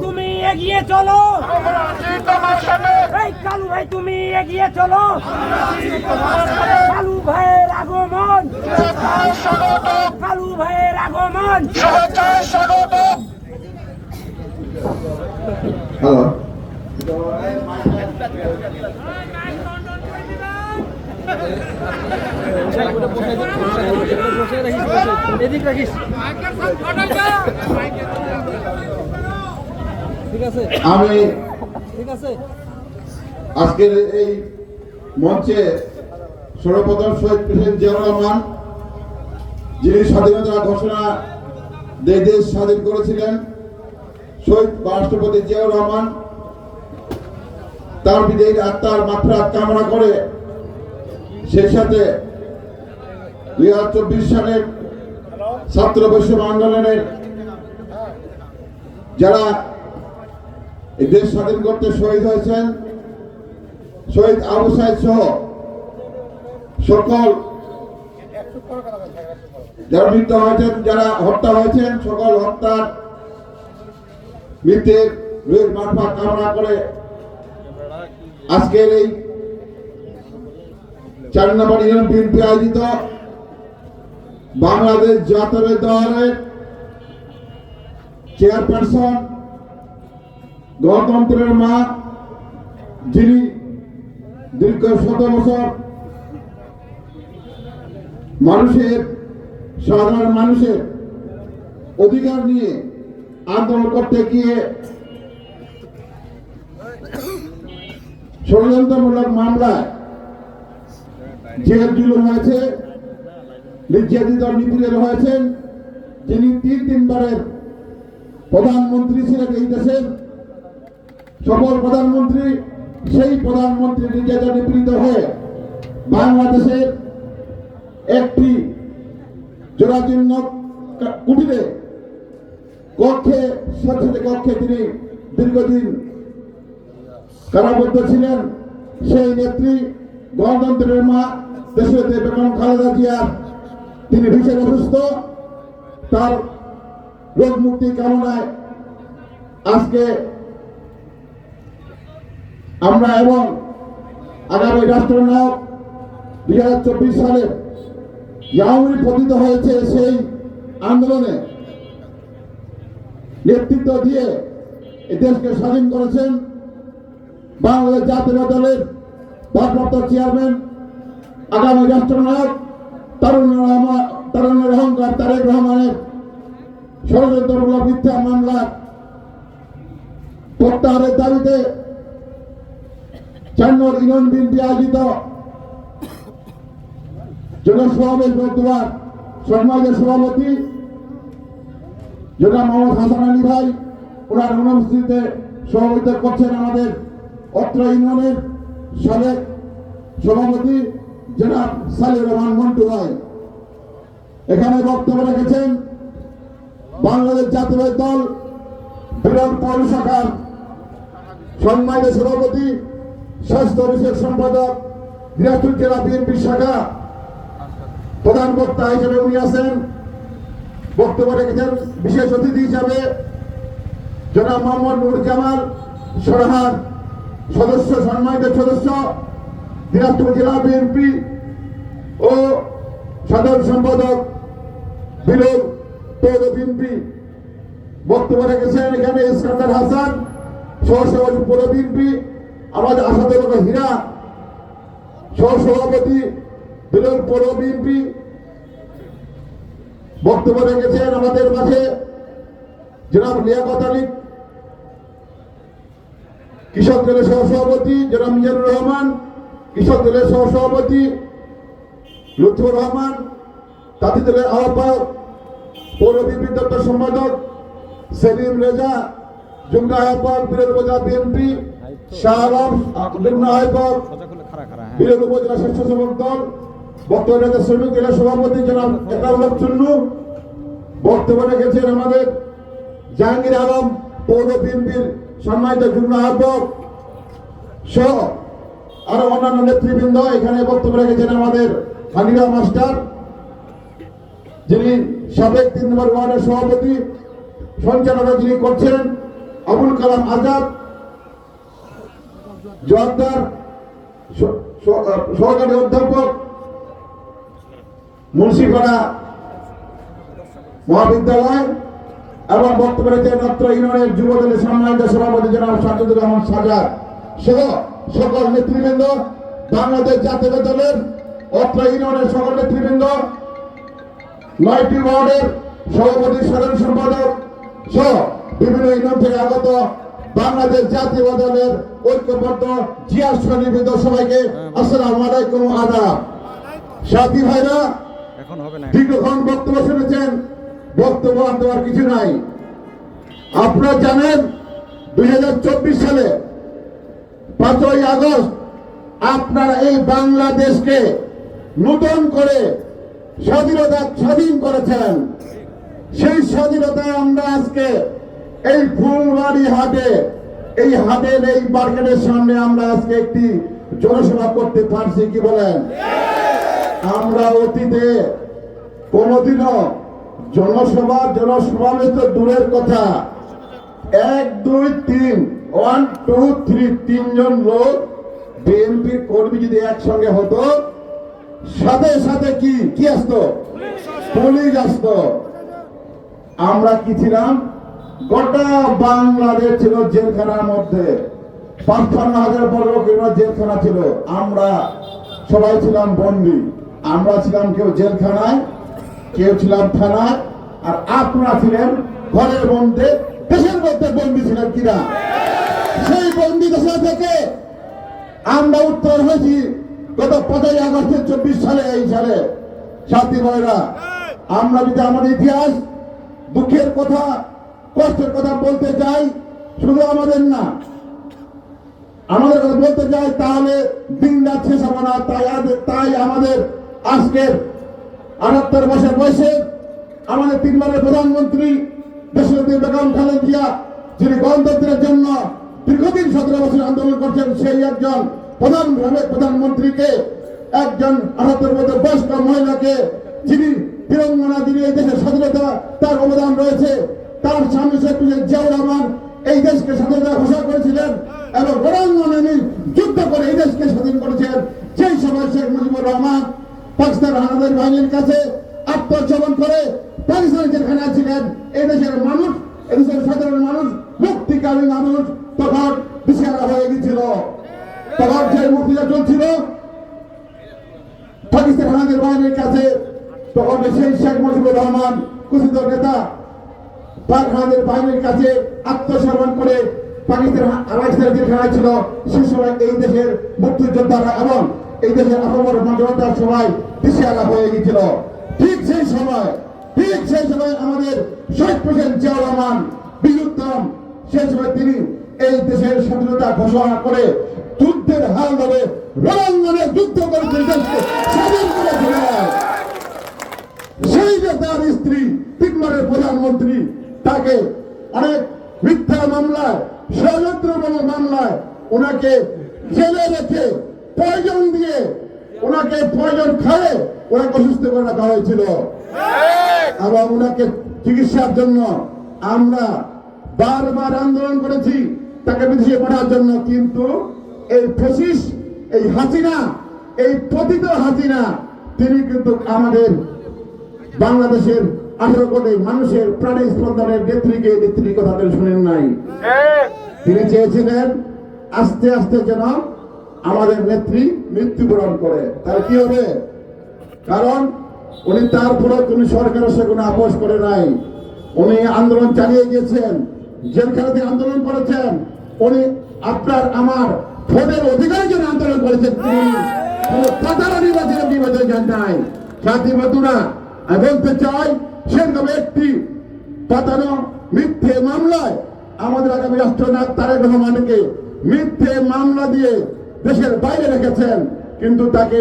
তুমি এগিয়ে চলো, কালু ভাই তুমি এগিয়ে চলো, কালু ভাইয়ের আগমন, কালু ভাইয়ের আগমন। আমি আজকের এই মঞ্চে সর্বপ্রথম শহীদ প্রেসিডেন্ট জিয়াউর রহমান, যিনি স্বাধীনতা ঘোষণা দেশ স্বাধীন করেছিলেন, শহীদ রাষ্ট্রপতি জিয়াউর রহমান, তার বিদায়ী আত্মার মাগফিরাত কামনা করে সেই সাথে 2024 সালের ছাত্র বৈষম্য আন্দোলনের যারা এই দেশ স্বাধীন করতে শহীদ হয়েছেন, শহীদ আবু সাইদ সহ সকল যারা মৃত্যু হয়েছেন, যারা হত্যা হয়েছেন, সকল হত্যার মৃত্যুর রুহের মাগফিরাত কামনা করে আজকের এই 4 নম্বর ইউনিয়ন বিএনপি আয়োজিত বাংলাদেশ জাতীয় দলের চেয়ারপারসন, গণতন্ত্রের মা, যিনি দীর্ঘ 100 বছর সাধারণ মানুষের অধিকার নিয়ে আন্দোলন করতে গিয়ে ষড়যন্ত্রমূলক মামলায় জেল জুলুম হয়েছে, নির্যাতিত নিপীড়িত হয়েছেন, যিনি 3 বারের প্রধানমন্ত্রী ছিলেন এই দেশের, সকল প্রধানমন্ত্রী, সেই প্রধানমন্ত্রী নির্যাতিত নিপীড়িত হয়ে বাংলাদেশের একটি জরাজীর্ণ কুটিরে কক্ষে তিনি দীর্ঘদিন কারাবদ্ধ ছিলেন। সেই নেত্রী, গণতন্ত্রের মা, দেশের বেগম খালেদা জিয়ার তিনি ভীষণ অসুস্থ, তার রোগ মুক্তি কামনায় আজকে আমরা এবং আগামী রাষ্ট্রনায়ক 2024 সালে আওয়ামী লীগ পতিত হয়েছে, সেই আন্দোলনে নেতৃত্ব দিয়ে এই দেশকে স্বাধীন করেছেন বাংলাদেশ জাতীয় দলের ভারপ্রাপ্ত চেয়ারম্যান, আগামী রাষ্ট্রনায়ক তারুণ্যের অহংকার তারেক রহমানের ষড়যন্ত্রমূলক মিথ্যা মামলা প্রত্যাহারের দাবিতে 4 নম্বর ইউনিয়ন বিএনপি আয়োজিত জনসমাবেশ বর্তমান সম্মানিত সভাপতি জনাব মোহাম্মদ হাসান আলী ভাই, ওনার অনুপস্থিতিতে সভাপতিত্ব করছেন আমাদের অত্র ইউনিয়নের সাবেক সভাপতি জনাব সালিউর রহমান মন্টু ভাই। এখানে বক্তব্য রেখেছেন বাংলাদেশ জাতীয় দল বিরোধ পৌর শাখার সম্মানিত সভাপতি, স্বাস্থ্য বিষয়ক সম্পাদক, দিনাজপুর জেলা বিএনপি শাখা প্রধান বক্তা হিসেবে উনি আছেন। বক্তব্য রেখেছেন বিশেষ অতিথি হিসাবে জনাব মোহাম্মদ নুর জামাল সরহার সদস্য, সম্মানিত সদস্য, দিনাজপুর জেলা বিএনপি ও সাধারণ সম্পাদক বিরোধ পৌর বিএনপি। বক্তব্য রেখেছেন এখানে ইস্কান্দার হাসান, সহসভাপতি পৌর বিএনপি, আমাদের আসাদুল্লাহ হীরা সহসভাপতি বিরোধ পৌর বিএনপি। বক্তব্য রেখেছেন আমাদের মাঝে জনাব লিয়াকত আলী, কৃষক দলের সহসভাপতি জনাব মিজানুর রহমান, কৃষক দলের সহসভাপতি লুৎফুর রহমান, তাঁতি দলের আহ্বায়ক পৌর বিএনপি দপ্তর সম্পাদক সেলিম রেজা, যুগ্ম আহ্বায়ক বিরোধ উপজেলা বিএনপি শাহ আলম, যুগ্ম আহ্বায়ক বিরোধ উপজেলা স্বেচ্ছাসেবক দল। বক্তব্য রেখেছেন শ্রমিক জেলা সভাপতি জনাব একাউল্লাহ চুন্নু। বক্তব্য রেখেছেন আমাদের জাহাঙ্গীর আলম, পৌর বিএনপির সম্মানিত যুগ্ম আহ্বায়ক সহ আরো অন্যান্য নেতৃবৃন্দ এখানে বক্তব্য রেখেছেন। আমাদের হানিরা মাস্টার, যিনি সাবেক 3 নম্বর ওয়ার্ডের সভাপতি, সঞ্চালনা যিনি করছেন আবুল কালাম আজাদ জোয়ারদার, সহকারী অধ্যাপক মুন্সিপাড়া মহাবিদ্যালয়, এবং বক্তব্য রেখেছেন অত্র ইউনিয়নের যুবদলের সম্মানিত সভাপতি জনাব সাজিদুর রহমান সাজাদ সহ সকল নেতৃবৃন্দ, বাংলাদেশ জাতীয় দলের অত্র ইউনিয়নের সকল নেতৃবৃন্দ, 9টি ওয়ার্ডের সভাপতি, সাধারণ সম্পাদক সহ বিভিন্ন ইউনিয়ন থেকে আগত বাংলাদেশ জাতীয় দলের ঐক্যবদ্ধ জিয়ার সন্নিহিত সবাইকে আসসালামু আলাইকুম, আদাব। সাথী ভাইরা, দীর্ঘক্ষণ বক্তব্য শুনেছেন, বক্তব্য আর দেওয়ার কিছু নাই। আপনারা জানেন 2024 সালে 5ই আগস্ট আপনারা এই বাংলাদেশকে নতুন করে স্বাধীন করেছেন। সেই স্বাধীনতায় আমরা আজকে এই ফুলবাড়ি হাটে, এই হাটের এই মার্কেটের সামনে আমরা আজকে একটি জনসভা করতে পারছি, কি বলেন? আমরা অতীতে কোনোদিনও জনসমাবেশ তো দূরের কথা, 1 2 3 1 2 3 তিনজন লোক বিএনপি কর্মী যদি একসঙ্গে হতো, সাথে সাথে কি আসতো? পুলিশ আসতো। আমরা কি ছিলাম? গোটা বাংলাদেশ ছিল জেলখানার মধ্যে, 55,000 বর্গ কিলোমিটার জেলখানা ছিল। আমরা সবাই ছিলাম বন্দী। আমরা ছিলাম কেউ জেলখানায়, কেউ ছিলাম থানায়, আর আপনারা ছিলেন ঘরের মধ্যে, দেশের মধ্যে বন্দী ছিলেন কিনা? সেই বন্দী দশা থেকে আমরা উত্তর হয়েছি গত 5ই আগস্ট 24 সালে। এই সালে সাথী ভাইরা, আমরা যদি আমাদের ইতিহাস, দুঃখের কথা, কষ্টের কথা বলতে চাই, শুধু আমাদের না, আমাদের কথা বলতে চাই, তাহলে দিন রাত শেষ হবে না। তাই আমাদের আজকের 78 বছর বয়সে আমাদের 3বারের প্রধানমন্ত্রী দেশনেত্রী বেগম খালেদা জিয়া, যিনি গণতন্ত্রের জন্য দীর্ঘদিন 17 বছর আন্দোলন করছেন, সেই একজন প্রধানমন্ত্রীকে, একজন 78 বছর বয়স্ক মহিলাকে, যিনি বীরঙ্গনা, যিনি এই দেশের স্বাধীনতা তার অবদান রয়েছে, তার স্বামী শেখ জিয়াউর রহমান এই দেশকে স্বাধীনতা ঘোষণা করেছিলেন এবং রণাঙ্গনে যুদ্ধ করে এই দেশকে স্বাধীন করেছেন। সেই সময় শেখ মুজিবুর রহমান পাকিস্তান হানাদার বাহিনীর কাছে আত্মসমর্পণ করে পাকিস্তান জেলখানায় ছিলেন। এই দেশের মানুষ, এই দেশের সাধারণ মানুষ, মুক্তিকামী মানুষ তখন দিশেহারা হয়ে গেছিল। তখন যে মুক্তিযুদ্ধ চলছিল পাকিস্তান হানাদার বাহিনীর কাছে, তখন সেই শেখ মুজিবুর রহমান কুচিত নেতা পাক হানাদার বাহিনীর কাছে আত্মসমর্পণ করে পাকিস্তান জেলখানায় ছিল। সে সময় এই দেশের মুক্তিযোদ্ধারা এবং এই দেশের আপামর জনতার সবাই দিশেহারা হয়ে গেছিল। ঠিক সেই সময় আমাদের শহীদ প্রেসিডেন্ট জিয়াউর রহমান বীরুত্তম, সেই সময় তিনি এই দেশের স্বাধীনতা ঘোষণা করে যুদ্ধের হাল ধরে রণাঙ্গনে যুদ্ধ করে দেশকে স্বাধীন করেছিলেন। সেই যে তার স্ত্রী 3বারের প্রধানমন্ত্রী, তাকে অনেক মিথ্যা মামলায়, ষড়যন্ত্রমূলক মামলায় ওনাকে জেলে রেখে পয়জন দিয়ে, ওনাকে পয়জন খায় ওনাকে অসুস্থ করে রাখা হয়েছিল। এবং ওনাকে চিকিৎসার জন্য আমরা বারবার আন্দোলন করেছি তাকে বিদেশে পাঠার জন্য, কিন্তু এই ফ্যাসিস্ট, এই হাসিনা, এই পতিত হাসিনা, তিনি কিন্তু আমাদের বাংলাদেশের 18 কোটি মানুষের প্রাণী স্পন্দনের নেত্রীর কথা শুনেন নাই। তিনি চেয়েছিলেন আস্তে আস্তে যেন আমাদের নেত্রী মৃত্যুবরণ করে। তাহলে কি হবে? কারণ উনি তারপরে কোন সরকারের সে কোনো আপোষ করে নাই। উনি আন্দোলন চালিয়ে গিয়েছেন, জেলখানা থেকে আন্দোলন করেছেন। উনি আপনার আমার ভোটের অধিকারের জন্য আন্দোলন করেছেন। তিনি প্রধান নির্বাচনে যান নাই। সাথী বন্ধুরা, আমি বলতে চাই, সেরকম একটি পাতানো মিথ্যে মামলায় আমাদের আগামী রাষ্ট্রনায়ক তারেক রহমানকে মিথ্যে মামলা দিয়ে দেশের বাইরে রেখেছেন, কিন্তু তাকে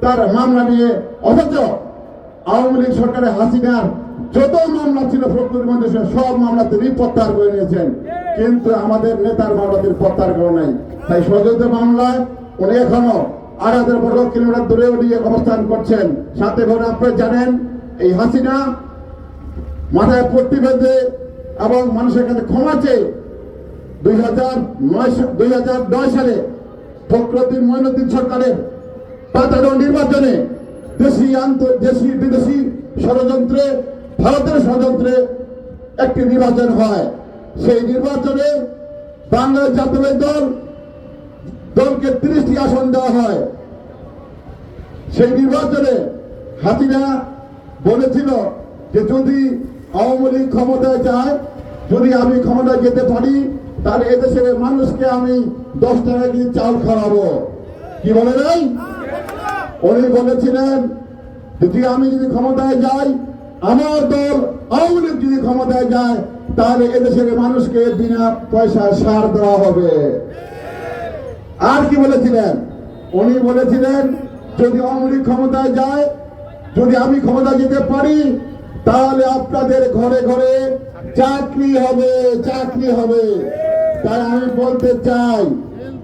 তার মামলা নিয়ে, অথচ আওয়ামী লীগ সরকারের হাসিনার যত মামলা ছিল প্রকৃতির মধ্যে সব মামলা তিনি প্রত্যাহার করে নিয়েছেন। কিন্তু আমাদের নেতার মামলাদের পত্তার কেউ নাই। তাই ষড়যন্ত্র মামলায় উনি এখনো 8,000 কিলোমিটার দূরে উনি অবস্থান করছেন। সাথে করে আপনারা জানেন এই হাসিনা মাথায় পট্টি বেঁধে এবং মানুষের কাছে ক্ষমা চেয়ে 2009 সালে ফখরুদ্দিন মঈনুদ্দিন সরকারের পাতানো নির্বাচনে দেশি বিদেশি ষড়যন্ত্রে, ভারতের ষড়যন্ত্রে একটি নির্বাচন হয়। সেই নির্বাচনে বাংলাদেশ জাতীয়তাবাদী দলকে 30টি আসন দেওয়া হয়। সেই নির্বাচনে হাসিনা বলেছিল যে যদি আওয়ামী লীগ ক্ষমতায় যায়, যদি আমি ক্ষমতায় যেতে পারি, তাহলে এদেশের মানুষকে আমি 10 টাকা দিয়ে চাল খাওয়াবো। কি বলে নাই? উনি বলেছিলেন যদি আমি যদি ক্ষমতায় যাই, আমার দল আওয়ামী লীগ যদি ক্ষমতায় যায়, তাহলে এদেশের মানুষকে বিনা পয়সায় সার দেওয়া হবে। আর কি বলেছিলেন? উনি বলেছিলেন যদি আওয়ামী লীগ ক্ষমতায় যায়, যদি আমি ক্ষমতায় যেতে পারি, তাহলে আপনাদের ঘরে ঘরে চাকরি হবে, চাকরি হবে। তাই আমি বলতে চাই,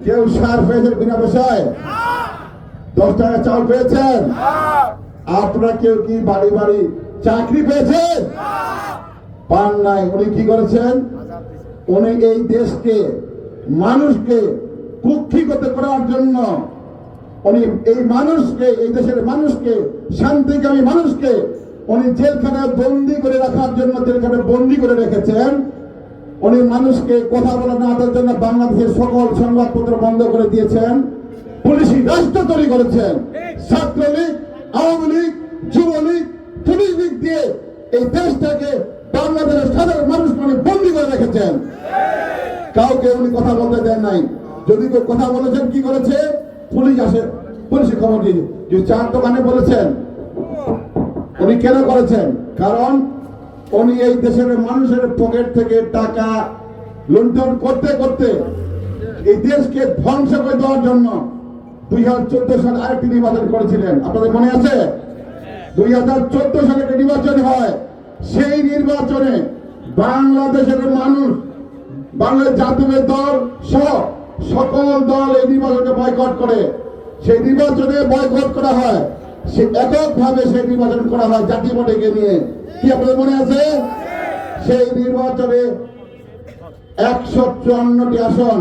কেউ সার পেয়েছেন বিনা পয়সায়? 10 টাকা চাল পেয়েছেন? আপনারা কেউ কি বাড়ি বাড়ি চাকরি পেয়েছেন? পান নাই। উনি কি করেছেন? উনি এই দেশকে, মানুষকে কুক্ষিগত করার জন্য, উনি এই মানুষকে, এই দেশের মানুষকে, শান্তিকামী মানুষকে উনি জেলখানায় বন্দি করে রাখার জন্য জেলখানায় বন্দি করে রেখেছেন। উনি মানুষকে কথা বলা না দেওয়ার জন্য বাংলাদেশের সকল সংবাদপত্র বন্ধ করে দিয়েছেন। পুলিশি রাষ্ট্র তৈরি করেছেন। ছাত্রলীগ, আওয়ামী লীগ, যুবলীগ, পুলিশ লীগ দিয়ে এই দেশটাকে, বাংলাদেশের সাধারণ মানুষকে উনি বন্দি করে রেখেছেন। কাউকে উনি কথা বলতে দেন নাই। যদি কেউ কথা বলেছেন, কি করেছে? পুলিশ আসে, পুলিশের খবর দিয়ে। যে চার দোকানে বলেছেন, উনি কেন করেছেন? কারণ উনি এই দেশের মানুষের পকেট থেকে টাকা লুণ্ঠন করতে করতে এই দেশকে ধ্বংস করে দেওয়ার জন্য 2014 সালে আরেকটি নির্বাচন করেছিলেন। আপনাদের মনে আছে? 2014 সালে একটি নির্বাচন হয়। সেই নির্বাচনে বাংলাদেশের মানুষ, বাংলাদেশ জাতীয়তাবাদী দল সহ সকল দল এই নির্বাচনকে বয়কট করে। সেই নির্বাচনে বয়কট করা হয়, সে এককভাবে সেই নির্বাচন করা হয় জাতীয় পার্টিকে নিয়ে। কি আপনাদের মনে আছে? সেই নির্বাচনে 154টি আসন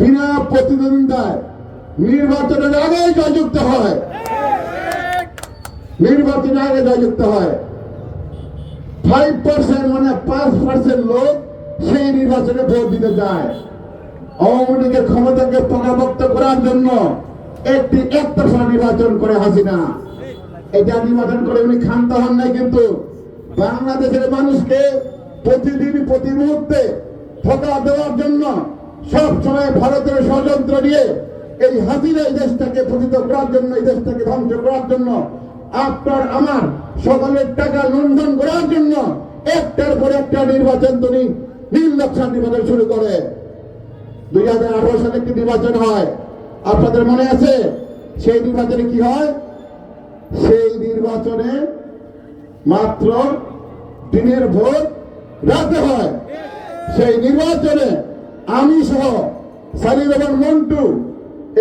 বিনা প্রতিদ্বন্দ্বিতায় নির্বাচনের আগে জয়যুক্ত হয়। নির্বাচনের আগে জয়যুক্ত হয়। 5% মানে 5% লোক সেই নির্বাচনে ভোট দিতে যায়। আওয়ামী লীগের ক্ষমতাকে পাকাপোক্ত করার জন্য একটি একতরফা নির্বাচন করে হাসিনা। এটা নির্বাচন করে উনি ক্ষান্ত হন নাই, কিন্তু বাংলাদেশের মানুষকে প্রতিদিন প্রতি মুহূর্তে ধোঁকা দেওয়ার জন্য সব সময় ভারতের ষড়যন্ত্র নিয়ে এই হাসিনা এই দেশটাকে পতিত করার জন্য, এই দেশটাকে ধ্বংস করার জন্য, আপনার আমার সকলের টাকা লুণ্ঠন করার জন্য একটার পর একটা নির্বাচন তিনি নির্লক্ষণ নির্বাচন শুরু করে। 2018 সালে একটি নির্বাচন হয়, আপনাদের মনে আছে? সেই নির্বাচনে কি হয়? সেই নির্বাচনে মাত্র দিনের ভোট রাতে হয়। সেই নির্বাচনে আমি সহ সালির রহমান মন্টু,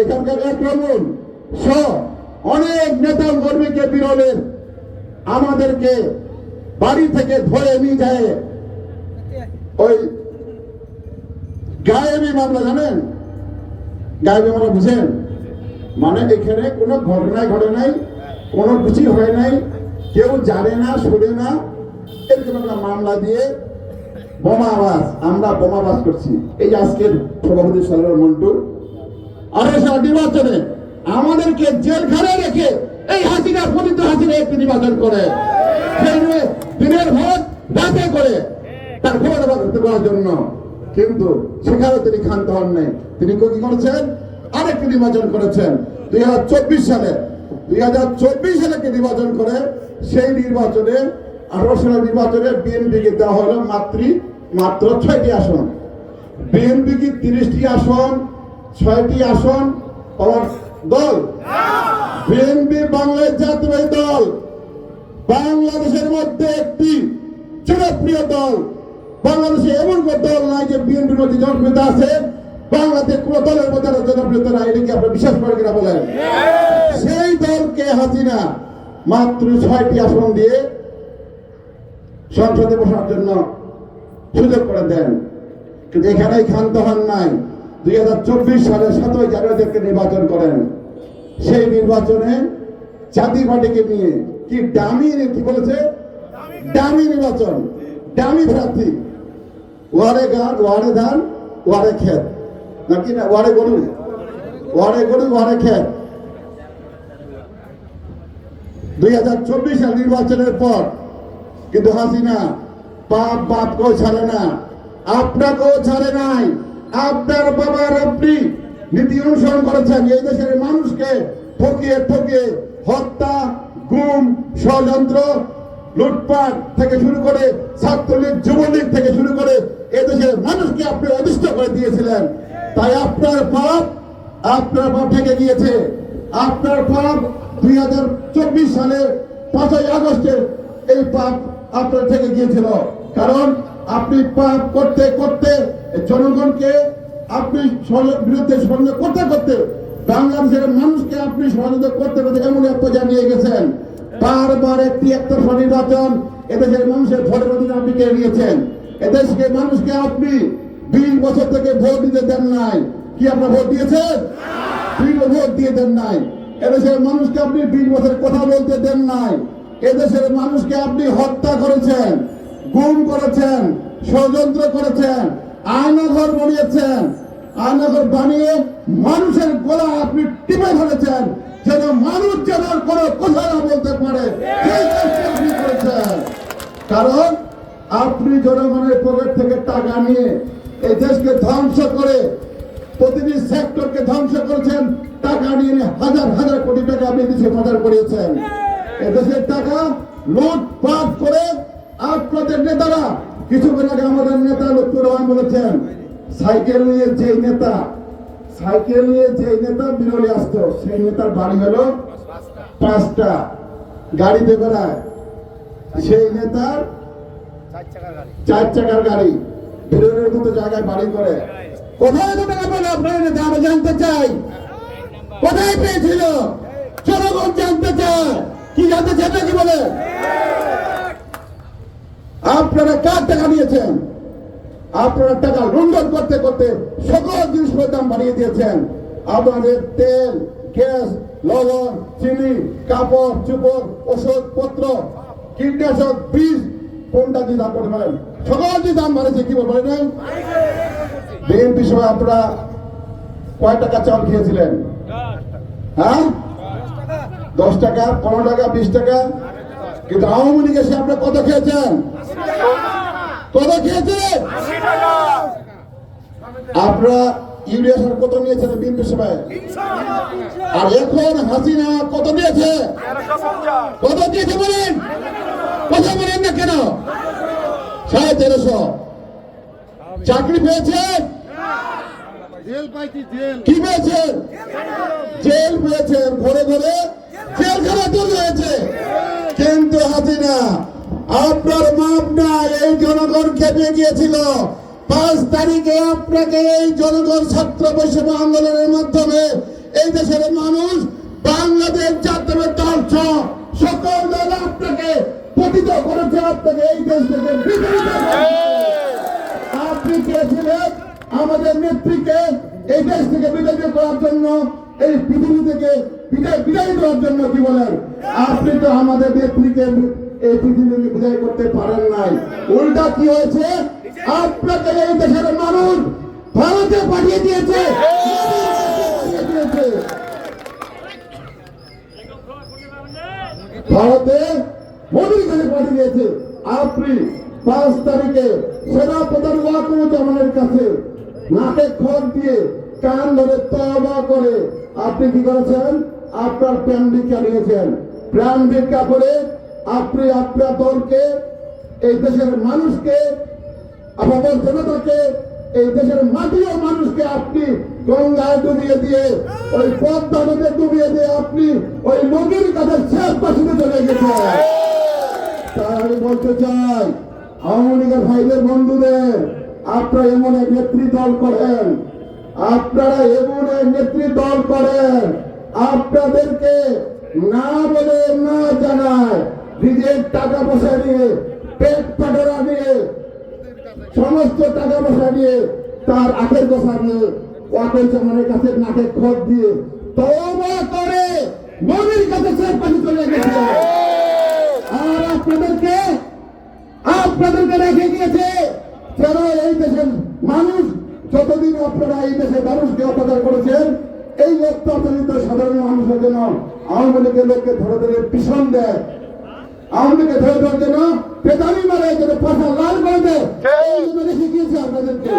এখানকার একরমুল সহ অনেক নেতা কর্মীকে বিরলের আমাদেরকে বাড়ি থেকে ধরে নিয়ে যায় ওই গায়েবী মামলা। জানেন গায়েবী মামলা বুঝেন? মানে এখানে কোনো ঘটনায় ঘটে নাই, কোনো কিছু হয় নাই, কেউ জানে না, শুনে না, এরকম একটা মামলা দিয়ে বোমা আবাস, আমরা বোমা আবাস করছি। এই যে আজকের সভাপতি সালার মন্টু 18 সাল নির্বাচনে আমাদেরকে জেলখানায় রেখে এই হাসিনা পতিত হাসিনা একটি নির্বাচন করে, সেই দিনের ভোট রাতে করে তার ক্ষমতা করতে করার জন্য। কিন্তু সেখানেও তিনি ক্ষান্ত হন নাই। তিনি কি করেছেন? আরেকটি নির্বাচন করেছেন 2024 সালে। 2024 সালে একটি নির্বাচন করে সেই নির্বাচনে 18 সালের নির্বাচনে বিএনপিকে দেওয়া হলো মাত্র 6টি আসন। বিএনপি কি 30টি আসন, 6টি আসন পাওয়ার দল? বিএনপি বাংলাদেশ জাতীয়তাবাদী দল, বাংলাদেশের মধ্যে একটি জনপ্রিয় দল। বাংলাদেশে এমন কোন দল নাই যে বিএনপির মধ্যে জনপ্রিয়তা আছে, বাংলাদেশ কোন দলের মধ্যে আর জনপ্রিয়তা নাই, এটা কি আপনি বিশ্বাস করেন কিনা বলেন? সেই দলকে হাসিনা মাত্র 6টি আসন দিয়ে সংসদে বসার জন্য সুযোগ করে দেন। কিন্তু এখানেই ক্ষান্ত হন নাই। 2024 সালে 7ই জানুয়ারিকে নির্বাচন করেন। সেই নির্বাচনে জাতীয় পার্টিকে নিয়ে কি ডামি, কি বলেছে, ডামি নির্বাচন, ডামি প্রার্থী, ওয়ারে গান, ওয়ারে ধান, ওয়ারে ক্ষেত, নাকি না, ওয়ারে গরু, ওয়ারে গরু, ওয়ারে ক্ষেত। 2024 সাল নির্বাচনের পর কিন্তু হাসিনা পাপ বাপকেও ছাড়ে না, আপনাকেও ছাড়ে নাই। আপনার বাবার আপনি নীতি অনুসরণ করেছেন এই দেশের মানুষকে ঠকিয়ে ঠকিয়ে হত্যা, গুম, ষড়যন্ত্র, লুটপাট থেকে শুরু করে ছাত্রলীগ, যুবলীগ থেকে শুরু করে এদেশের মানুষকে আপনি অদৃষ্ট করে দিয়েছিলেন। তাই আপনার পাপ ঠেকে গিয়েছে। আপনার পাপ 2024 সালের 5ই আগস্টে এই পাপ আপনার থেকে গিয়েছিল। কারণ আপনি পাপ করতে করতে জনগণকে আপনি বিরুদ্ধে ষড়যন্ত্র করতে করতে বাংলাদেশের মানুষকে আপনি ষড়যন্ত্র করতে করতে এমন এক পর্যায়ে নিয়ে গেছেন। বারবার একটা নির্বাচন এদেশের মানুষের ভোটের অধিকার আপনি কেড়ে নিয়েছেন। এদেশকে মানুষকে আপনি 20 বছর থেকে ভোট দিতে দেন নাই। কি আপনার ভোট দিয়েছেন? ভোট দিয়ে দেন নাই। এদেশের মানুষকে আপনি 20 বছর কথা বলতে দেন নাই। এদেশের মানুষকে আপনি হত্যা করেছেন, গুম করেছেন, ষড়যন্ত্র করেছেন, আয়নাঘর বানিয়েছেন। আয়নাঘর বানিয়ে মানুষের গলা আপনি টিপে ধরেছেন যেন মানুষ যেন কোনো কথা না বলতে পারে, সেই কাজটি আপনি করেছেন। কারণ আপনি জনগণের পকেট থেকে টাকা নিয়ে এই দেশকে ধ্বংস করে প্রতিটি সেক্টরকে ধ্বংস করেছেন। টাকা নিয়ে হাজার হাজার কোটি টাকা আপনি দেশে পাচার করিয়েছেন। এদেশের টাকা লুটপাট করে আপনাদের নেতারা, কিছুক্ষণ আগে আমাদের নেতা লুৎফর রহমান বলেছেন, সাইকেল নিয়ে যেই নেতা বিরলে আসতো সেই নেতার বাড়ি হলো 5টা, গাড়িতে বেড়ায়। সেই নেতার 4 চাকার গাড়ি, বিরলের মতো জায়গায় বাড়ি করে। কোথায় তো টাকা পেল আপনার নেতা? আমরা জানতে চাই কোথায় পেয়েছিল, জনগণ জানতে চায়। কি জানতে চান নাকি বলে? আপনারা কার টাকা নিয়েছেন? আপনারা টাকা লুণ্ঠন করতে করতে সকল জিনিসপত্রের দাম বাড়িয়ে দিয়েছেন। আপনাদের তেল, গ্যাস, লবণ, চিনি, কাপড় চোপড়, ওষুধপত্র, কীটনাশক, বীজ, কোনটা দিয়ে দাম করতে পারেন? সকল যে দাম বাড়েছে। কি বলবেন? বিএনপি সময় আপনারা কয় টাকা চাল খেয়েছিলেন? হ্যাঁ, 10 টাকা, 15 টাকা, 20 টাকা। কিন্তু আওয়ামী লীগ এসে আপনারা কত খেয়েছেন? কত খেয়েছেন? আপনারা ইউরিয়া সার কত নিয়েছেন বিএনপির সময়? আর এখন হাসিনা কত দিয়েছে? কত দিয়েছে বলেন? কথা বলেন না কেন? 1350। চাকরি পেয়েছেন? কি পেয়েছেন? জেল পেয়েছেন, ঘরে ঘরে জেলখানা তৈরি হয়েছে। কিন্তু হাসিনা আপনার মাপ না, এই জনগণ খেপে গিয়েছিল। 5 তারিখে আপনাকে এই জনগণ ছাত্র বৈষম্য আন্দোলনের মাধ্যমে এই দেশের মানুষ, বাংলাদেশ জাতীয় দল সহ সকল দল আপনাকে পতিত করেছে, আপনাকে এই দেশ থেকে বিতাড়িত করেছে। আপনি চেয়েছিলেন আমাদের নেত্রীকে এই দেশ থেকে বিতাড়িত করার জন্য, এই পৃথিবী থেকে বিদায় দেওয়ার জন্য। কি বলেন? আপনি তো আমাদের নেত্রীকে এই পৃথিবীকে বিদায় করতে পারেন নাই। উল্টা কি হয়েছে? আপনাকে এই দেশের মানুষ ভারতে পাঠিয়ে দিয়েছে। ভারতে মোদীর কাছে পাঠিয়ে দিয়েছে। আপনি 5 তারিখে সেনাপ্রধান ওয়াকারুজ্জামানের কাছে নাকে খড় দিয়ে কান ধরে তওবা করে আপনি কি করেছেন? আপনার প্রাণ ভিক্ষা নিয়েছেন। প্রাণ ভিক্ষা করে আপনি আপনার দলকে, এই দেশের মানুষকে, আপনাদের জনতাকে, এই দেশের মাটি ও মানুষকে আপনি গঙ্গায় ডুবিয়ে দিয়ে, ওই পদ্মা নদীতে ডুবিয়ে দিয়ে আপনি ওই নদীর কাছে শেষ পাশে চলে গেছেন। তাই আমি বলতে চাই, আওয়ামী লীগের ভাইদের বন্ধুদের, আপনারা এমন এক নেত্রী দল করেন, আপনারা এমন এক নেত্রী দল করেন, আপনাদেরকে না বলে না জানায় নিজের টাকা পয়সা দিয়ে, পেট পাটারা দিয়ে, সমস্ত টাকা পয়সা দিয়ে, তার আখের কথা দিয়ে, ওয়াকল জামানের কাছে নাকে খত দিয়ে তওবা করে মোদির কাছে শেখ পাশে চলে গেছে। আর আপনাদেরকে রেখে গিয়েছে যেন এই দেশের মানুষ, যতদিন আপনারা এই দেশের মানুষকে অত্যাচার করেছেন, এই অত্যাচারিত সাধারণ মানুষের জন্য আওয়ামী লীগের লোককে ধরে ধরে পিছন দেয়, আওয়ামী লীগকে ধরে ধরে যেন পেতামি মারে, যেন পাশা লাল করে দেয়, এই জন্য রেখে গিয়েছে আপনাদেরকে।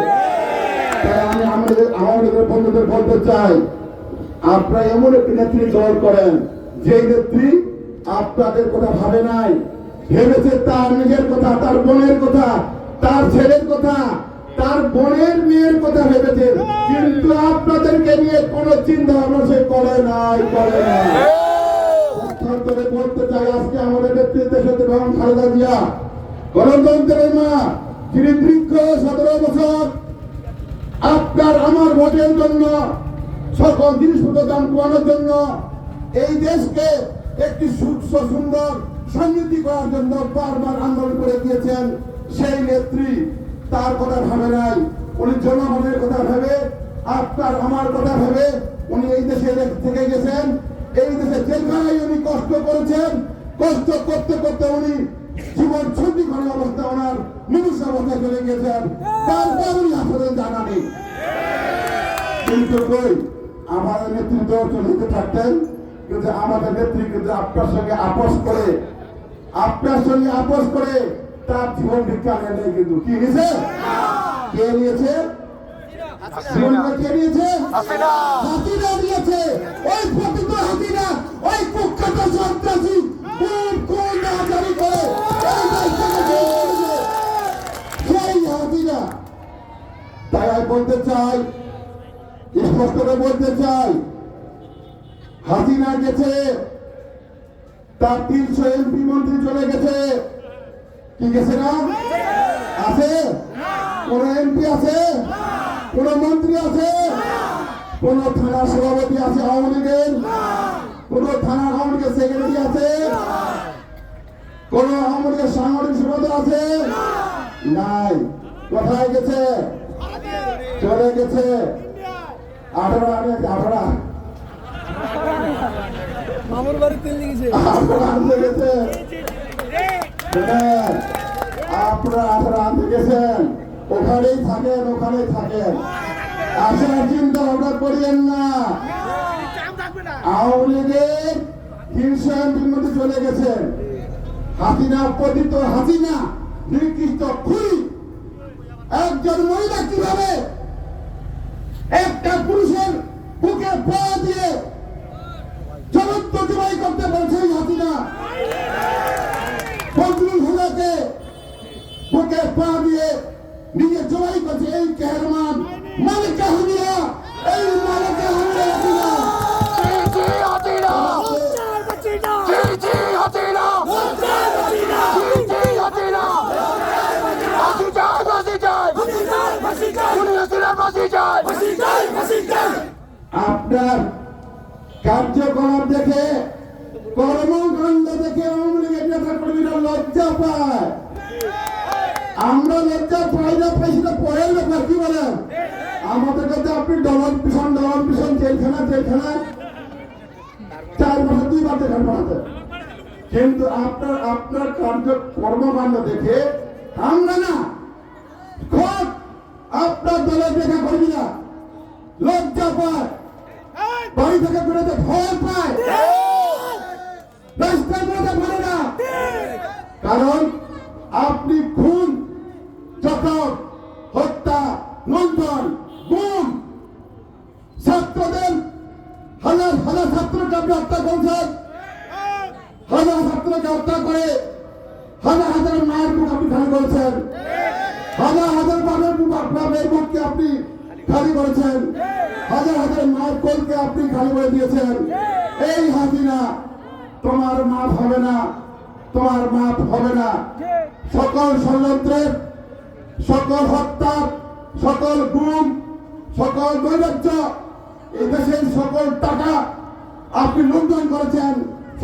তাই আমি আওয়ামী লীগের বন্ধুদের বলতে চাই, আপনারা এমন একটি নেত্রী দল করেন যে নেত্রী আপনাদের কথা ভাবে নাই, ভেবেছে তার নিজের কথা, তার বোনের কথা, তার ছেলের কথা, তার বোনের মেয়ের কথা ভেবেছে, কিন্তু আপনাদেরকে নিয়ে কোনো চিন্তা ভাবনা সে করে নাই। অর্থান্তরে বলতে চাই, আজকে আমাদের নেতৃত্বের সাথে বেগম খালেদা জিয়া, গণতন্ত্রের মা, যিনি দীর্ঘ 17 বছর আপনার আমার ভোটের জন্য, সকল জিনিসপত্র দাম কমানোর জন্য, এই দেশকে একটি সুস্থ সুন্দর সমৃদ্ধি করার জন্য বারবার আন্দোলন করে দিয়েছেন, সেই নেত্রী তার কথা ভাবে নাই। উনি জনগণের কথা ভেবে, আপনার আমার কথা ভেবে উনি এই দেশে থেকে গেছেন। এই দেশে যেখানে উনি কষ্ট করেছেন, কষ্ট করতে করতে উনি জীবন ছুটি করার অবস্থা, ওনার মনুষ্য অবস্থায় চলে গেছেন, তারপর উনি আসলে জানা নেই। কিন্তু কই আমাদের নেতৃত্ব চলতে থাকতেন, কিন্তু আমাদের নেত্রী কিন্তু আপনার সঙ্গে আপোষ করে তার জীবন ভিক্ষা নেই। কিন্তু কি নিয়েছে? কে নিয়েছে? কে নিয়েছে? হাসিনা নিয়েছে। ওই পতিত হাসিনা, ওই কুখ্যাত সন্ত্রাসী কোন জারি করে সেই হাসিনা। তাই আমি বলতে চাই, স্পষ্ট করে বলতে চাই, হাসিনা গেছে, তার 300 এমপি মন্ত্রী চলে গেছে। কি গেছে না? আছে? কোন এমপি আছে? কোন মন্ত্রী আছে? কোন থানার সভাপতি আছে আওয়ামী লীগের? কোন থানার আওয়ামী লীগের সেক্রেটারি আছে? কোন আওয়ামী লীগের সাংগঠনিক সম্পাদক আছে? নাই। কোথায় গেছে? চলে গেছে। 18 মামুর বাড়ি তেল লেগেছে। আপনারা আনতে গেছেন, ওখানেই থাকেন, আসার চিন্তা ভাবনা করিয়েন না। আওয়ামী লীগের 300 এমপির মধ্যে চলে গেছেন। হাসিনা পতিত হাসিনা নিকৃষ্ট খুনি। একজন মহিলা কিভাবে একটা পুরুষের বুকে পা দিয়ে চলন্ত জবাই করতে পারছে হাসিনা? ফজলুল হুদাকে বুকে পা দিয়ে নিজে জবাই করছে এই কেহরমান মালিকা হামিয়া, এই মালিকা হামিয়া হাসিনা। আপনার কার্যকলাপ দেখে, কর্মকাণ্ড দেখে আওয়ামী লীগের নেতা কর্মীরা লজ্জা পায়। আমরা লজ্জা পাই না, পাইছি না পরের ব্যাপার। কি বলেন? আমাদের কাছে আপনি ডলার পিছন জেলখানা 4 বছর 2 বার দেখান পাঠাতে, কিন্তু আপনার কর্মকাণ্ড দেখে আমরা না, খোদ আপনার দলের দেখা করবি না লজ্জা পায়, বাড়ি থেকে বেরোতে ভয় পায়, রাস্তায় বেরোতে পারে না। কারণ আপনি খুন, জখম, হত্যা, লুণ্ঠন, গুম, ছাত্রদের হাজার ছাত্রকে আপনি হত্যা করছেন, হাজার ছাত্রকে হত্যা করে হাজার মায়ের মুখ আপনি খালি করেছেন, হাজার বাবার মুখকে আপনি খালি করেছেন, হাজার মায়ের কোলকে আপনি খালি করে দিয়েছেন। এই হাসিনা তোমার মাফ হবে না, তোমার মাপ হবে না। সকল ষড়যন্ত্রের, সকল হত্যা, সকল গুম, সকল নৈরাজ্য, এই দেশের সকল টাকা আপনি লুণ্ঠন করেছেন,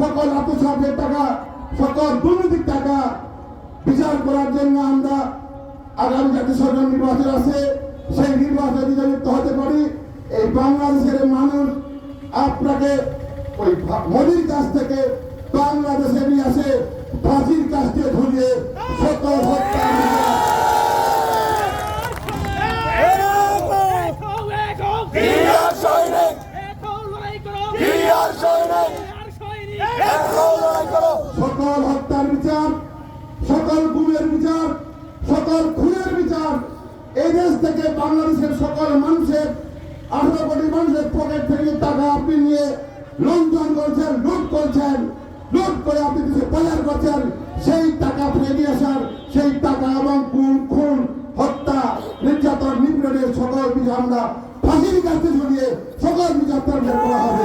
সকল আত্মসাতের টাকা, সকল দুর্নীতির টাকা বিচার করার জন্য আমরা আগামী জাতীয় সরকার নির্বাচন আছে, সেই নির্বাচনে যদি লিপ্ত হতে পারি, এই বাংলাদেশের মানুষ আপনাকে ওই মোদির কাছ থেকে বাংলাদেশে নিয়ে আসে ফাঁসির কাছে ঝুলিয়ে সকল হত্যা সকল হত্যার বিচার, সকল গুমের বিচার, সকল খুনের বিচার এই দেশ থেকে বাংলাদেশের সকল মানুষের 18 কোটি মানুষের পকেট থেকে টাকা আপনি নিয়ে লুণ্ঠন করছেন, লুট করছেন, লুট করে আপনি দেশে পাচার করছেন। সেই টাকা ফিরে নিয়ে আসার, সেই টাকা এবং খুন, হত্যা, নির্যাতন, নিপীড়নের সকল বিচার আমরা ফাঁসির কাছে ঝুলিয়ে সকল বিচার করা হবে।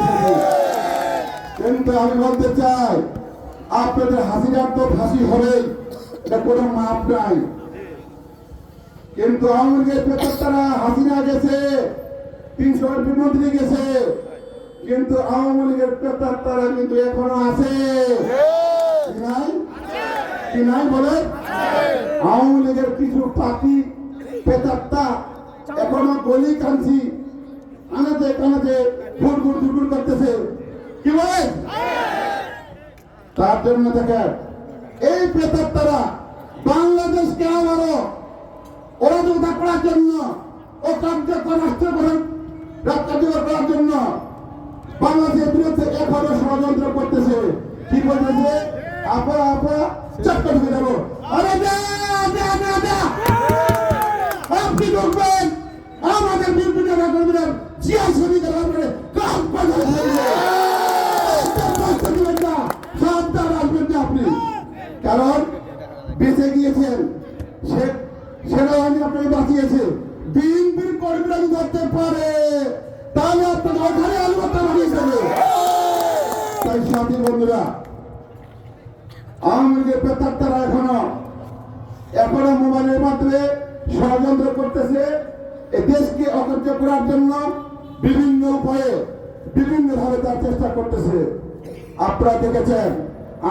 কিন্তু আমি বলতে চাই, আপনাদের হাসিনার তো ফাঁসি হবেই, এটা কোনো মাপ নাই। কিন্তু আওয়ামী লীগের প্রেতাত্মারা হাসিনা গেছে, 300 এমপি মন্ত্রী গেছে, কিন্তু আওয়ামী লীগের প্রেতাত্মারা কিন্তু এখনো আছে। কি নাই? কি নাই বলে? আওয়ামী লীগের কিছু পাতি প্রেতাত্মা এখনো গলি কাঞ্চি আনাতে কানাতে ঘুরঘুর ঘুরঘুর করতেছে। কি বলে? তার জন্য দেখেন, এই প্রেতাত্মারা বাংলাদেশকে আবারও অরাজকতা করার জন্য ও কার্যকর রাষ্ট্রপ্রধান কার্যকর করার জন্য বাংলাদেশের বিরুদ্ধে এখনো ষড়যন্ত্র করতেছে। কি বলতেছে? আপা চাপটা ঢুকে যাবো। আরে আপনি ঢুকবেন, আমাদের বিরুদ্ধে করবেন, জিয়া শরীর কাম করে সাবধান আসবেন না আপনি, কারণ বেঁচে গিয়েছেন, সেনাবাহিনী আপনাকে বাঁচিয়েছে। বিএনপির কর্মীরা যদি ধরতে পারে তাহলে আপনাকে ওখানে আলুবাতা বানিয়ে দেবে। তাই সাথী বন্ধুরা, আওয়ামী লীগের প্রেতাত্মারা এখনো মোবাইলের মাধ্যমে ষড়যন্ত্র করতেছে, এই দেশকে অকার্য করার জন্য বিভিন্ন উপায়ে বিভিন্নভাবে তার চেষ্টা করতেছে। আপনারা দেখেছেন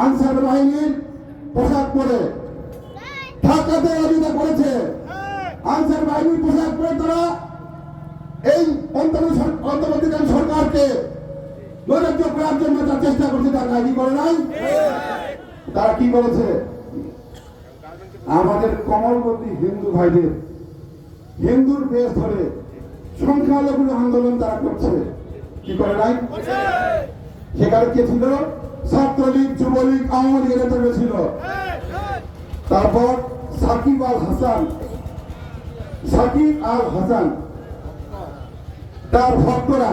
আনসার বাহিনীর পোশাক পরে ঢাকাতে অভিযোগ করেছে। আনসার বাহিনীর পোশাক পরে তারা এই অন্তর্বর্তীকালীন সরকারকে নৈরাজ্য করার জন্য তার চেষ্টা করছে। তারা কি করে নাই? তারা কি করেছে? আমাদের কমলবতী হিন্দু ভাইদের হিন্দুর বেশ ধরে সংখ্যালঘু আন্দোলন তারা করছে। কি করে নাই? সেখানে কে ছিল? ছাত্রলীগ, যুবলীগ, আওয়ামী লীগের নেতা ছিল। তারপর সাকিব আল হাসান তার ভক্তরা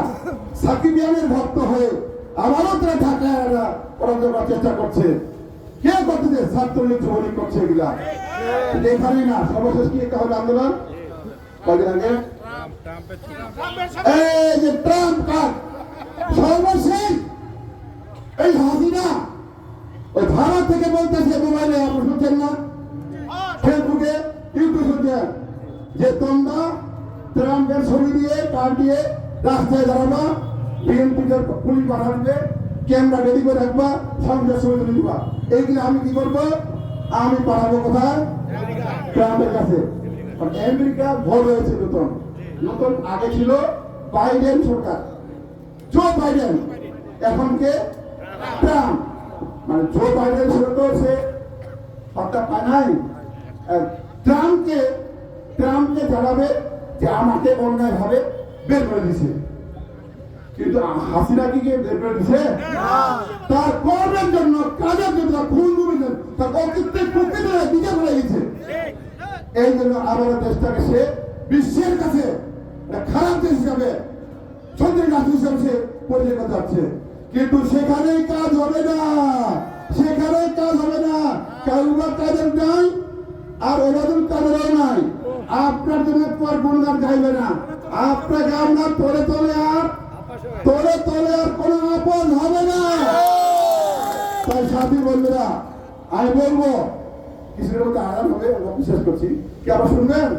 সাকিবিয়ানের ভক্ত হয়ে আবারও তারা ঢাকায় পরাজয় করার চেষ্টা করছে। কে করতেছে? ছাত্রলীগ, যুবলীগ করছে এগুলা। এখানেই না, সর্বশেষ কি একটা হবে আন্দোলন কদিন আগে, এই যে ট্রাম্প কার্ড, সর্বশেষ এই হাসিনা ওই ভারত থেকে বলতেছে, মোবাইলে আপনি শুনছেন না, ফেসবুকে, ইউটিউবে শুনছেন যে তোমরা ট্রাম্পের ছবি দিয়ে কার্ড দিয়ে রাস্তায় দাঁড়াবা, বিএনপিকে পুলিশ পাঠাবে, ক্যামেরা রেডি করে রাখবা, সঙ্গে ছবি তুলে দিবা। এইগুলো আমি কি করবো? আমি পাঠাবো কোথায়? ট্রাম্পের কাছে। আমেরিকা ভোট হয়েছে নতুন, আগে ছিল বাইডেন সরকার, জো বাইডেন, এখন কে? ট্রাম্প। মানে জো বাইডেন ছিল তো সে সরকার পায় নাই, ট্রাম্পকে জানাবে যে আমাকে অন্যায় ভাবে বের করে দিছে। কিন্তু হাসিনা কি বের করে দিছে? তার কর্মের জন্য, কাজের জন্য, খুন গুমের তার অকৃত্যের প্রকৃতি বিচার করে গেছে। এই জন্য আবার দেশটাকে সে বিশ্বের কাছে খারাপ দেশ হিসাবে, সন্ত্রাসী রাষ্ট্র হিসাবে সে পরিচালিত যাচ্ছে। কিন্তু সেখানেই কাজ হবে না, সেখানে কাজ হবে না। কারুবার কাজের নাই আর ওবাদুল কাদেরও নাই। আপনার জন্য পর গুণগান গাইবে না, আপনাকে আমরা তলে তলে আর কোনো আপন হবে না। তাই সাথী বন্ধুরা, আমি বলবো কিছুদিনের মধ্যে আগাম হবে আমরা বিশ্বাস করছি। কি আবার শুনবেন?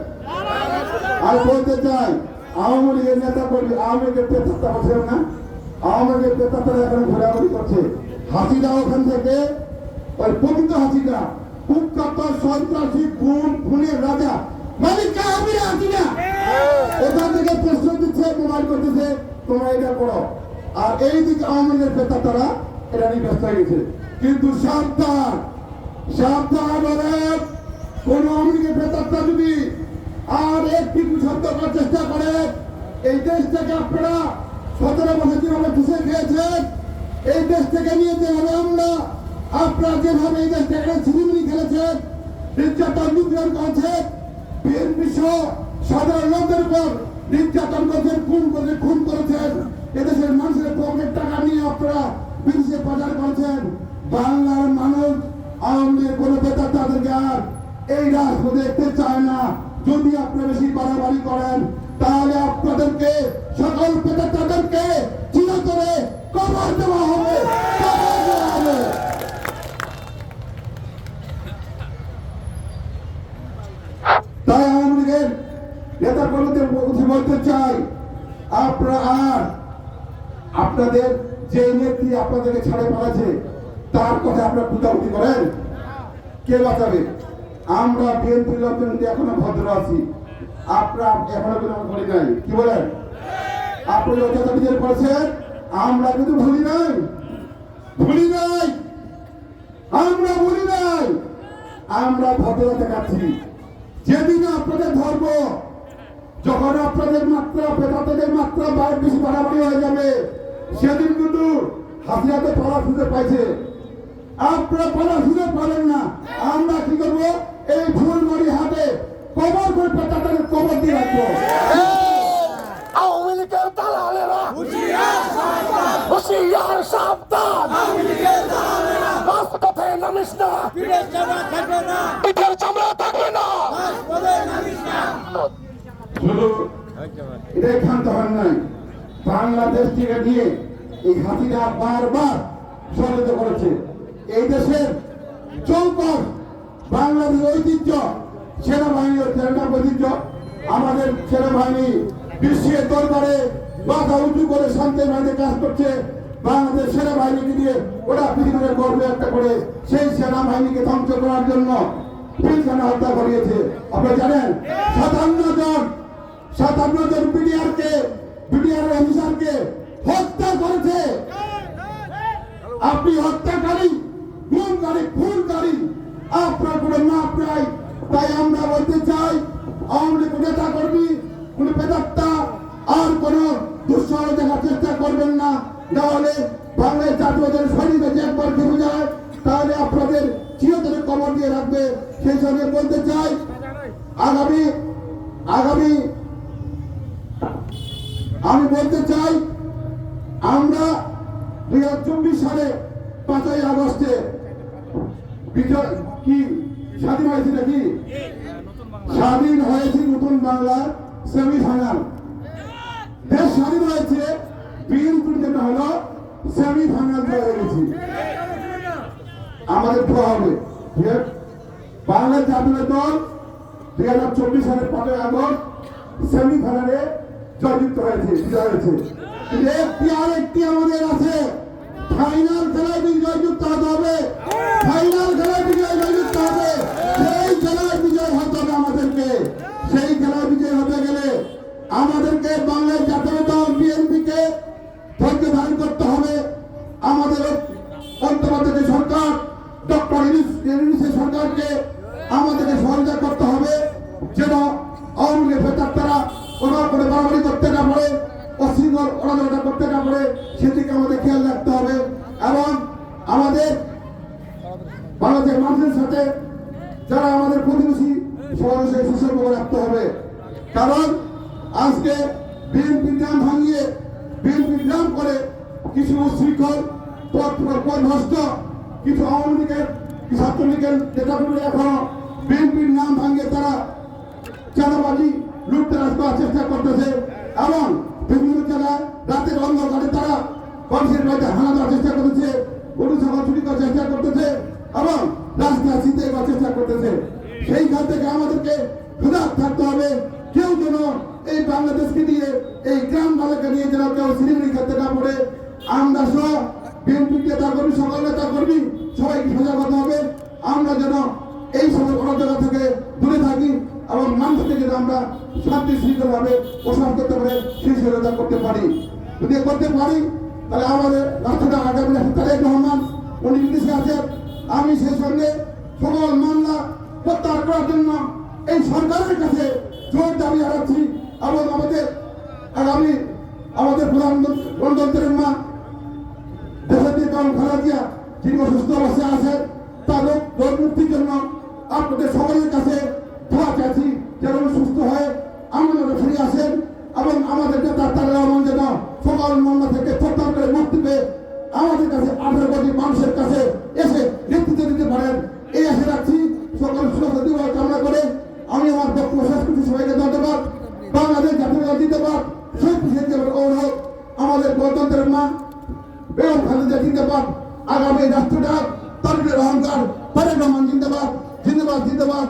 আমি বলতে চাই আওয়ামী লীগের নেতা কর্মী আওয়ামী লীগের পেতাত্তা বলছেন না, আওয়ামী লীগের পেতাত্তারা এখন ঘোরাঘুরি করছে। হাসিনা ওখান থেকে ওই প্রকৃত হাসিনা কুখ্যাত সন্ত্রাসী খুনের রাজা মালিক হাসিনা ওখান থেকে প্রশ্ন দিচ্ছে, মোবাইল করতেছে তোমরা এটা করো। আর এইদিকে আওয়ামী লীগের পেতাত্তারা এটা নিয়ে ব্যস্ত হয়ে গেছে। কিন্তু সাবধান সাবধান হলেন কোন আওয়ামী লীগের পেতাত্তা যদি আর একটি শব্দ করার চেষ্টা করে, এই দেশ থেকে আপনারা 17 বছর যেভাবে ঘুষে খেয়েছেন এই দেশ থেকে নিয়ে যেভাবে আমরা আপনারা যেভাবে এই দেশ থেকে ছিনিমিনি খেলেছেন, নির্যাতন নিপীড়ন করেছেন, বিএনপি সহ সাধারণ লোকদের উপর নির্যাতন করেছেন, খুন করেছেন, এদেশের মানুষের পকেট টাকা নিয়ে আপনারা বিদেশে পাচার করেছেন। বাংলার মানুষ আওয়ামী লীগের কোনো বেতা তাদেরকে আর এই রাষ্ট্র দেখতে চায় না। যদি আপনারা বেশি বাড়াবাড়ি করেন তাহলে আপনাদেরকে সকল পেতা তাদেরকে চিরতরে কবর দেওয়া হবে, কবর দেওয়া হবে। তাই আওয়ামী লীগের নেতা কর্মীদের বলতে চাই, আপনারা আর আপনাদের যে নেত্রী আপনাদেরকে ছাড়ে পালাচ্ছে তার কথা আপনারা কুটাকুটি করেন, কে বাঁচাবে? আমরা বিএনপি লোকজন এখনো ভদ্র আছি, আপনারা এখনো কোনো ভুলি নাই। কি বলেন? আপনি যতটা বিচার করেছেন আমরা কিন্তু ভুলি নাই, ভুলি নাই, আমরা ভুলি নাই, আমরা ভদ্রতা দেখাচ্ছি। যেদিন আপনাদের ধর্ম যখন আপনাদের মাত্রা পেতাদের মাত্রা বেশি বাড়াবাড়ি হয়ে যাবে সেদিন কিন্তু হাসিনাতে পালা সুযোগ পাইছে, আপনারা পালা সুযোগ পাবেন না। আমরা কি করবো? এই ফুলবাড়ি হাতে কবর করে পেতাদের কবর দিয়ে রাখবো। আওয়ামী লীগের দালালেরা হুঁশিয়ার সাবধান, রাজপথে নামিস না, পিঠের চামড়া থাকবে না। শুধু এটাই ক্ষান্ত হন নাই, বাংলাদেশ থেকে নিয়ে এই হাসিনা বারবার ষড়যন্ত্র করেছে। এই দেশের চৌকস বাংলাদেশের ঐতিহ্য সেনাবাহিনীর ঐতিহ্য, আমাদের সেনাবাহিনী বিশ্বের দরবারে মাথা উঁচু করে শান্তি বাহিনী কাজ করছে। বাংলাদেশ সেনাবাহিনীকে দিয়ে ওরা পৃথিবীর গর্বে একটা করে সেই সেনাবাহিনীকে ধ্বংস করার জন্য পিলখানা হত্যা করিয়েছে। আপনারা জানেন 57 জন বিডিআর অফিসারকে হত্যা করেছে। আপনি হত্যাকারী, খুনকারী, খুনকারী, আপনার কোনো মাপ নাই। তাই আমরা বলতে চাই আওয়ামী লীগ নেতা কর্মী কোন পেতাত্তা আর কোন দুঃসাহস দেখার চেষ্টা করবেন না, নাহলে বাংলাদেশ জাতীয়তার সৈনিক যে একবার খেপে যায় তাহলে আপনাদের চিরতরে কবর দিয়ে রাখবে। সেই সঙ্গে বলতে চাই আগামী আমি বলতে চাই আমরা 2024 সালে 5ই আগস্টে বিজয় কি স্বাধীন হয়েছে নাকি? স্বাধীন হয়েছে নতুন বাংলার সেমিফাইনাল। দেশ স্বাধীন হয়েছে, বিএনপির যেটা হলো সেমিফাইনাল হয়ে গেছি। আমাদের তো হবে বাংলা জাতীয় দল 2024 সালের 5ই আগস্ট সেমিফাইনালে জয়যুক্ত হয়েছে, বিজয় হয়েছে। আরেকটি আমাদের আছে, ফাইনাল খেলায় জয়যুক্ত হতে হবে, ফাইনাল খেলায় জয়যুক্ত হবে। সেই খেলায় বিজয় হতে হবে আমাদেরকে। সেই খেলায় বিজয় হতে গেলে আমাদেরকে বাংলাদেশ জাতীয় দল বিএনপিকে ধৈর্য ধারণ করতে হবে। আমাদের অন্তর্বর্তী সরকার ডক্টর ইউনূসের সরকারকে আমাদেরকে সহযোগিতা করতে হবে, যেন আওয়ামী লীগের পেতাত্তারা ওনার করে বাড়াবাড়ি করতে না পারে, অশৃঙ্খল অরাজকতা করতে না পারে, সেদিকে আমাদের খেয়াল রাখতে হবে। এবং আমাদের বাংলাদেশের মানুষের সাথে যারা আমাদের প্রতিবেশী সবার সাথে সুসম্পর্ক রাখতে হবে। কারণ আজকে বিএনপির নাম ভাঙিয়ে বিএনপির নাম করে কিছু উশৃঙ্খল পথভ্রষ্ট কিছু আওয়ামী লীগের ছাত্রলীগের নেতাগুলো এখনো বিএনপির নাম ভাঙিয়ে তারা চাঁদাবাজি লুটতরাজ করার চেষ্টা করতেছে এবং বিভিন্ন জায়গায় রাতের অন্ধকারে তারা মানুষের বাড়িতে হানা দেওয়ার চেষ্টা করতেছে, গরু ছাগল চুরি করার চেষ্টা করতেছে এবং রাস্তা চিনতে করার চেষ্টা করতেছে। সেইখান থেকে আমাদেরকে সজাগ থাকতে হবে। কেউ যেন এই বাংলাদেশকে নিয়ে, এই গ্রাম বালাকে নিয়ে যেন কেউ সিনেমিনি খেতে না পড়ে। আমরা সহ বিএনপি নেতা কর্মী, সকল নেতা কর্মী সবাইকে সজাগ হতে হবে। আমরা যেন এই সময় অরাজকতা থেকে দূরে থাকি এবং মানুষকে যেন আমরা শান্তি শৃঙ্খলভাবে বসবাস করতে পারে, সেই সহায়তা করতে পারি। যদি করতে পারি তাহলে আমাদের রাষ্ট্রটা আগামী রাষ্ট্র তারেক রহমান উনি বিদেশে আছেন। আমি সেই সঙ্গে সকল মামলা প্রত্যাহার করার জন্য এই সরকারের কাছে জোর দাবি জানাচ্ছি এবং আগামী আমাদের প্রধানমন্ত্রী গণতন্ত্রের মা দেশাত্রী খালেদা জিয়া যিনি অসুস্থ অবস্থায় আছেন তার রোগ মুক্তির জন্য আপনাদের সকলের কাছে দোয়া চাইছি যেন সুস্থ হয়ে আমাদের ফিরে আসেন এবং আমাদের নেতা তারেক রহমান যেন সকল মামলা থেকে প্রত্যাহার করে মুক্তি পেয়ে আমাদের কাছে 18 কোটি মানুষের কাছে এসে নেতৃত্ব দিতে পারেন, এই আশা রাখছি। সকল সুরক্ষা দিবস কামনা করে আমি আমার বক্তব্য শেষ করছি। সবাইকে ধন্যবাদ। বাংলাদেশ জাতীয় জিন্দাবাদ, শহীদ প্রেসিডেন্ট অনুরোধ, আমাদের গণতন্ত্রের মা বেগম খালেদা জিন্দাবাদ, আগামী রাষ্ট্রটা তারেক অহংকার তারেক রহমান জিন্দাবাদ, জিন্দাবাদ জিন্দাবাদ,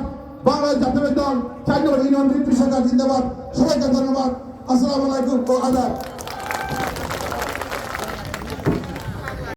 বাংলাদেশ জাতীয় দল 4 নম্বর ইউনিয়ন শাখা জিন্দাবাদ। সবাইকে ধন্যবাদ। আসসালামু আলাইকুম ও আদাব।